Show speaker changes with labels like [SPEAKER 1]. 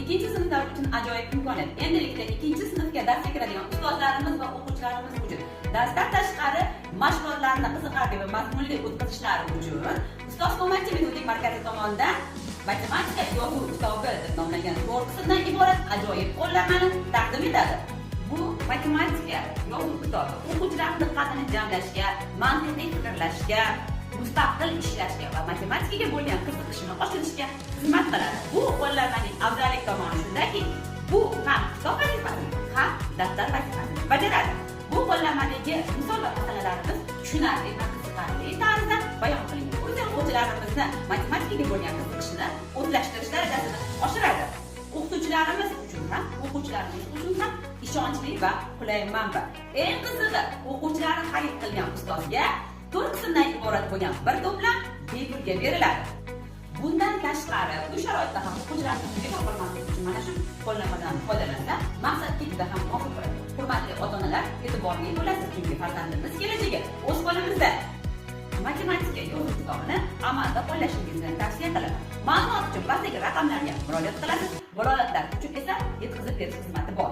[SPEAKER 1] Ikkinchi sinflar uchun ajoyib imkoniyat. Endilikda ikkinchi sinfga darsga kiradigan ustozlarimiz va o'quvchilarimiz uchun darsdan tashqari mashg'ulotlarni qiziqarli va mazmunli o'tkazishlari uchun Ustoz ko'makchi metodik markazi tomonidan matematika yozuv kitobi deb nomlangan 4 qismdan iborat ajoyib qo'llanmani taqdim etadi. Bu matematika yozuv kitobi o'quvchilarning diqqatini jamlashga, mantiqiy fikrlashga, mustaqil ishlashga va matematikaga bo'lgan qiziqishini oshirishga xizmat qiladi. Bu qo'llanmaning afzallik tomoni shundaki, bu ham kitob vazifasini, ham daftar vazifasini bajaradi. Bu qo'llanmadagi misol va masalalarimiz tushunarli va qiziqarli tarzda bayon qilingan. O'quvchilarimizni matematikaga bo'lgan qiziqishini o'zlashtirish darajasini oshiradi. O'qituvchilarimiz uchun ham, o'quvchilarimiz uchun ham ishonchli va qulay manba. Eng qizig'i, o'quvchilarni xarid qilgan ustozga 4 qismdan iborat bo'lgan bir to'plam bepulga beriladi. Bundan tashqari, bu sharoitda ham o'quvchilarning pulga topilmasligi uchun mana shu qo'llanmadan foydalansa, maqsadga juda ham muvofiq bo'ladi. Hurmatli ota-onalar, e'tiborli bo'lasiz, chunki farzandimiz kelajagi o'z qo'limizda. Matematika yozuv kitobini amalda qo'llashingizni tavsiya qilaman. Ma'lumot uchun pastdagi raqamlarga murojaat qilasiz. Murojaatlar uchun esa yetkazib berish xizmati bor.